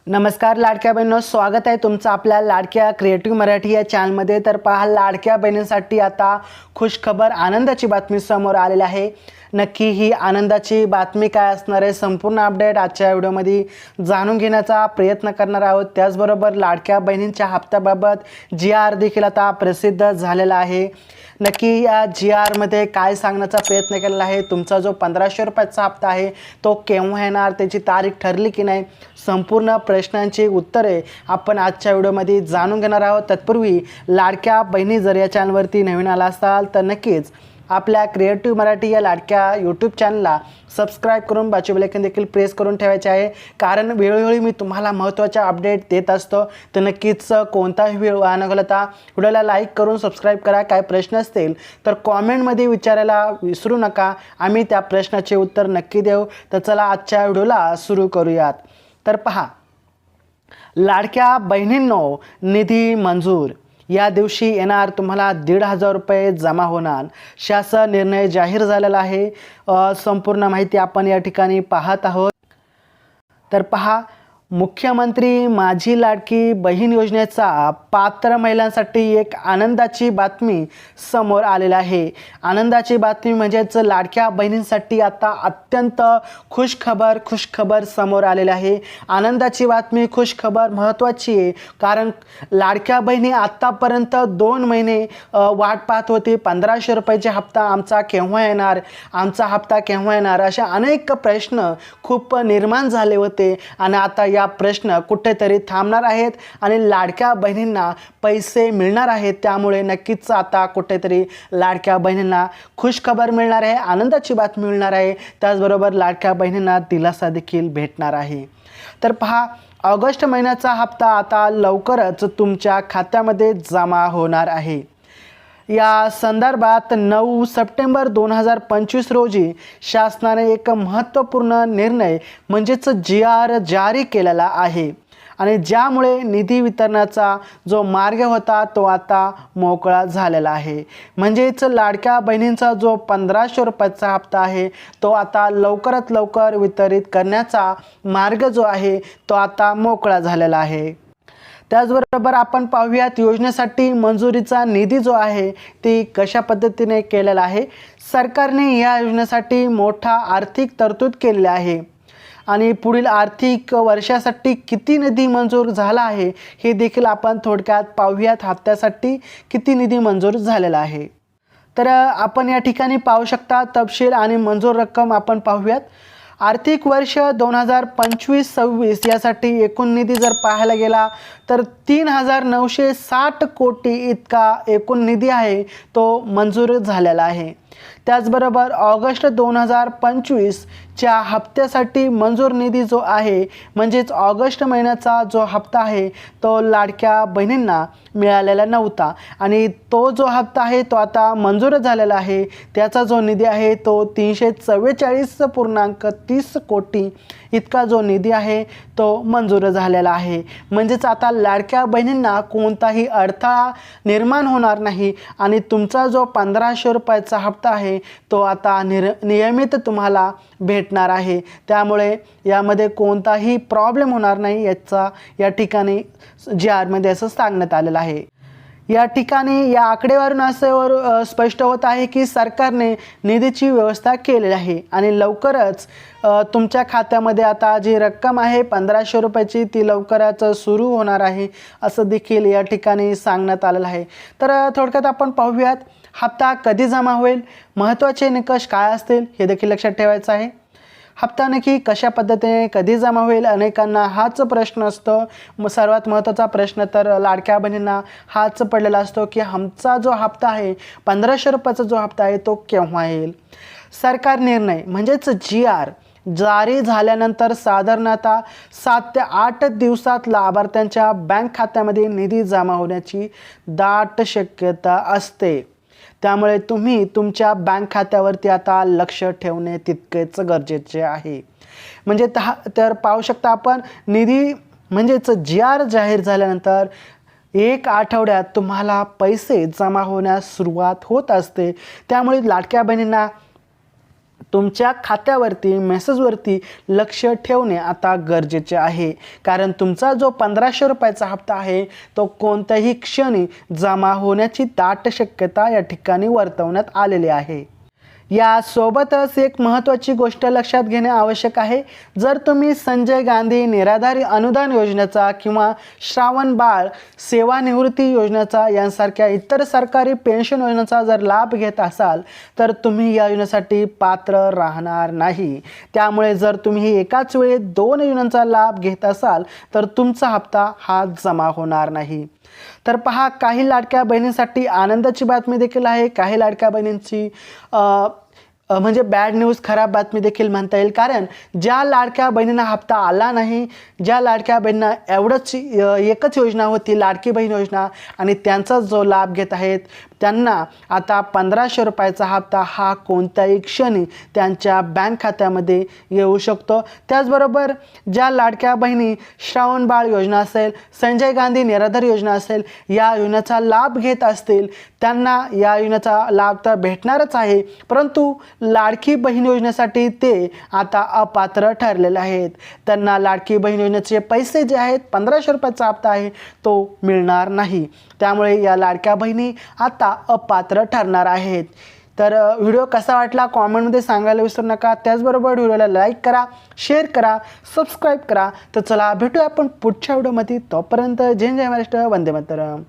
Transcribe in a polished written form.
नमस्कार लाडक्या बहिणींनो, स्वागत आहे तुमचं आपल्या लाडक्या क्रिएटिव्ह मराठी या चॅनलमध्ये। तर पहा, लाडक्या बहिणींसाठी आता खुशखबर, आनंदाची बातमी समोर आलेली आहे। नक्की ही आनंदाची बातमी काय असणार आहे, संपूर्ण अपडेट आजच्या व्हिडिओमध्ये जाणून घेण्याचा प्रयत्न करणार आहोत। त्याचबरोबर लाडक्या बहिणींच्या हप्त्याबाबत GR देखील आता प्रसिद्ध झालेला आहे। नक्की या GR मध्ये काय सांगण्याचा प्रयत्न केलेला आहे, तुमचा जो 1500 रुपयाचा हप्ता आहे तो केव्हा येणार, त्याची तारीख ठरली की नाही, संपूर्ण प्रश्नांची उत्तरे आपण आजच्या व्हिडिओमध्ये जाणून घेणार आहोत। तत्पूर्वी लाडक्या बहिणी जर या चॅनलवरती नवीन आला असाल तर नक्कीच आपल्या क्रिएटिव्ह मराठी या लाडक्या यूट्यूब चॅनलला सबस्क्राईब करून बाजू बेल आयकॉन देखील प्रेस करून ठेवायचे आहे, कारण वेळोवेळी मी तुम्हाला महत्त्वाच्या अपडेट देत असतो। तर नक्कीच कोणताही व्हिडिओ न घालता व्हिडिओला लाईक करून सबस्क्राईब करा। काय प्रश्न असतील तर कॉमेंटमध्ये विचारायला विसरू नका, आम्ही त्या प्रश्नाचे उत्तर नक्की देऊ। तर चला आजच्या व्हिडिओला सुरू करूयात। तर पहा, लाडक्या बहिणींनो, निधी मंजूर या दिवशी येणार, तुम्हाला 1,500 रुपये जमा होणार। शासन निर्णय जाहीर झालेला आहे। संपूर्ण माहिती आपण या ठिकाणी पाहत आहोत। तर पहा, मुख्यमंत्री माझी लाडकी बहीण योजनेचा पात्र महिलांसाठी एक आनंदाची बातमी समोर आलेली आहे। आनंदाची बातमी म्हणजेच लाडक्या बहिणींसाठी आता अत्यंत खुशखबर समोर आलेली आहे। आनंदाची बातमी, खुशखबर महत्त्वाची आहे, कारण लाडक्या बहिणी आत्तापर्यंत 2 महिने वाट पाहत होती, 1500 रुपयाचा हप्ता आमचा केव्हा येणार, आमचा हप्ता केव्हा येणार, अशा अनेक प्रश्न खूप निर्माण झाले होते। आणि आता या प्रश्न कुठेतरी थांबणार आहेत आणि लाडक्या बहिणींना पैसे मिळणार आहेत। त्यामुळे नक्कीच आता कुठेतरी लाडक्या बहिणींना खुशखबर मिळणार आहे, आनंदाची बातमी मिळणार आहे। त्याचबरोबर लाडक्या बहिणींना दिलासा देखील भेटणार आहे। तर पहा, ऑगस्ट महिन्याचा हप्ता आता लवकरच तुमच्या खात्यामध्ये जमा होणार आहे। या संदर्भात 9 सप्टेंबर 2025 रोजी शासनाने एक महत्त्वपूर्ण निर्णय म्हणजेच GR जारी केलेला आहे आणि ज्यामुळे निधी वितरणाचा जो मार्ग होता तो आता मोकळा झालेला आहे। म्हणजेच लाडक्या बहिणींचा जो 1500 रुपयाचा हप्ता आहे तो आता लवकरात लवकर वितरित करण्याचा मार्ग जो आहे तो आता मोकळा झालेला आहे। त्याचबरोबर आपण पाहूयात, योजनेसाठी मंजुरीचा निधी जो आहे ती कशा पद्धतीने केलेला आहे। सरकारने या योजनेसाठी मोठा आर्थिक तरतूद केलेली आहे आणि पुढील आर्थिक वर्षासाठी किती निधी मंजूर झाला आहे हे देखील आपण थोडक्यात पाहूयात। हप्त्यासाठी किती निधी मंजूर झालेला आहे, तर आपण या ठिकाणी पाहू शकता तपशील आणि मंजूर रक्कम आपण पाहूयात। आर्थिक वर्ष 2025-26 यासाठी एकूण निधी जर पाहायला गेला तर 3,960 कोटी इतका एकूण निधी आहे तो मंजूर झालेला आहे। त्याचबरोबर ऑगस्ट 2025 च्या हप्त्यासाठी मंजूर निधी जो आहे, म्हणजेच ऑगस्ट महिन्याचा जो हप्ता आहे तो लाडक्या बहिणींना मिळालेला नव्हता आणि तो जो हप्ता आहे तो आता मंजूर झालेला आहे। त्याचा जो निधी आहे तो 344.30 कोटी इतका जो निधी आहे तो मंजूर झालेला आहे। म्हणजेच आता लाडक्या बहिणींना कोणताही अडथळा निर्माण होणार नाही आणि तुमचा जो 1500 रुपयाचा हप्ता आहे तो आता नियमित तुम्हाला भेटणार आहे। त्यामुळे यामध्ये कोणताही प्रॉब्लेम होणार नाही, याचा या ठिकाणी GR मध्ये असं सांगण्यात आलेलं आहे। या ठिकाणी या आकडेवारीवरून असं स्पष्ट होत आहे की सरकारने निधीची व्यवस्था केलेली आहे आणि लवकरच तुमच्या खात्यामध्ये आता जी रक्कम आहे 1500 रुपयाची ती लवकरच सुरू होणार आहे, असं देखील या ठिकाणी सांगण्यात आलेलं आहे। तर थोडक्यात आपण पाहूयात, हप्ता कधी जमा होईल, महत्त्वाचे निकष काय असतील हे देखील लक्षात ठेवायचं आहे। हप्ता नक्की कशा पद्धतीने कधी जमा होईल, अनेकांना हाच प्रश्न असतो। सर्वात महत्त्वाचा प्रश्न तर लाडक्या बहिणींना हाच पडलेला असतो की आमचा जो हप्ता आहे 1500 रुपयाचा जो हप्ता आहे तो केव्हा येईल। सरकार निर्णय म्हणजेच GR जारी झाल्यानंतर साधारणतः 7 ते 8 दिवसात लाभार्थ्यांच्या बँक खात्यामध्ये निधी जमा होण्याची दाट शक्यता असते। त्यामुळे तुम्ही तुमच्या बँक खात्यावरती आता लक्ष ठेवणे तितकेच गरजेचे आहे। म्हणजे तर पाहू शकता आपण, निधी म्हणजेच GR जाहीर झाल्यानंतर एक आठवड्यात तुम्हाला पैसे जमा होण्यास सुरुवात होत असते. त्यामुळे लाडक्या बहिणींना तुमच्या खात्यावरती मेसेजवरती लक्ष ठेवणे आता गरजेचे आहे, कारण तुमचा जो 1500 रुपयाचा हप्ता आहे तो कोणत्याही क्षणी जमा होण्याची दाट शक्यता या ठिकाणी वर्तवण्यात आलेली आहे. यासोबतच एक महत्त्वाची गोष्ट लक्षात घेणे आवश्यक आहे. जर तुम्ही संजय गांधी निराधारी अनुदान योजनेचा किंवा श्रावण बाळ सेवानिवृत्ती योजनेचा यांसारख्या इतर सरकारी पेन्शन योजनेचा जर लाभ घेत असाल तर तुम्ही या योजनेसाठी पात्र राहणार नाही. त्यामुळे जर तुम्ही एकाच वेळी 2 योजनांचा लाभ घेत असाल तर तुमचा हप्ता हा जमा होणार नाही. तर पहा, काही लाडक्या बहिणींसाठी आनंदाची बातमी देखील आहे, काही लाडक्या बहिणींची म्हणजे बॅड न्यूज, खराब बातमी देखील म्हणता येईल. कारण ज्या लाडक्या बहिणींना हप्ता आला नाही, ज्या लाडक्या बहिणींना एकच योजना होती लाडकी बहीण योजना आणि त्यांचा जो लाभ घेत आहेत त्यांना आता 1500 रुपयाचा हप्ता हा कोणत्याही क्षणी त्यांच्या बँक खात्यामध्ये येऊ शकतो. त्याचबरोबर ज्या लाडक्या बहिणी श्रावण बाळ योजना असेल, संजय गांधी निराधार योजना असेल, या योजनेचा लाभ घेत असतील त्यांना या योजनेचा लाभ तर भेटणारच आहे, परंतु लाडकी बहीण योजनेसाठी ते आता अपात्र ठरलेले आहेत. त्यांना लाडकी बहीण योजनेचे पैसे जे आहेत 1500 रुपयाचा हप्ता आहे तो मिळणार नाही. त्यामुळे या लाडक्या बहिणी आता अपात्र ठरणार आहेत. तर व्हिडिओ कसा वाटला कॉमेंटमध्ये सांगायला विसरू नका. त्याचबरोबर व्हिडिओला लाईक करा, शेअर करा, सबस्क्राईब करा. तर चला भेटूया आपण पुढच्या व्हिडिओमध्ये. तोपर्यंत जय जय महाराष्ट्र, वंदे मातरम.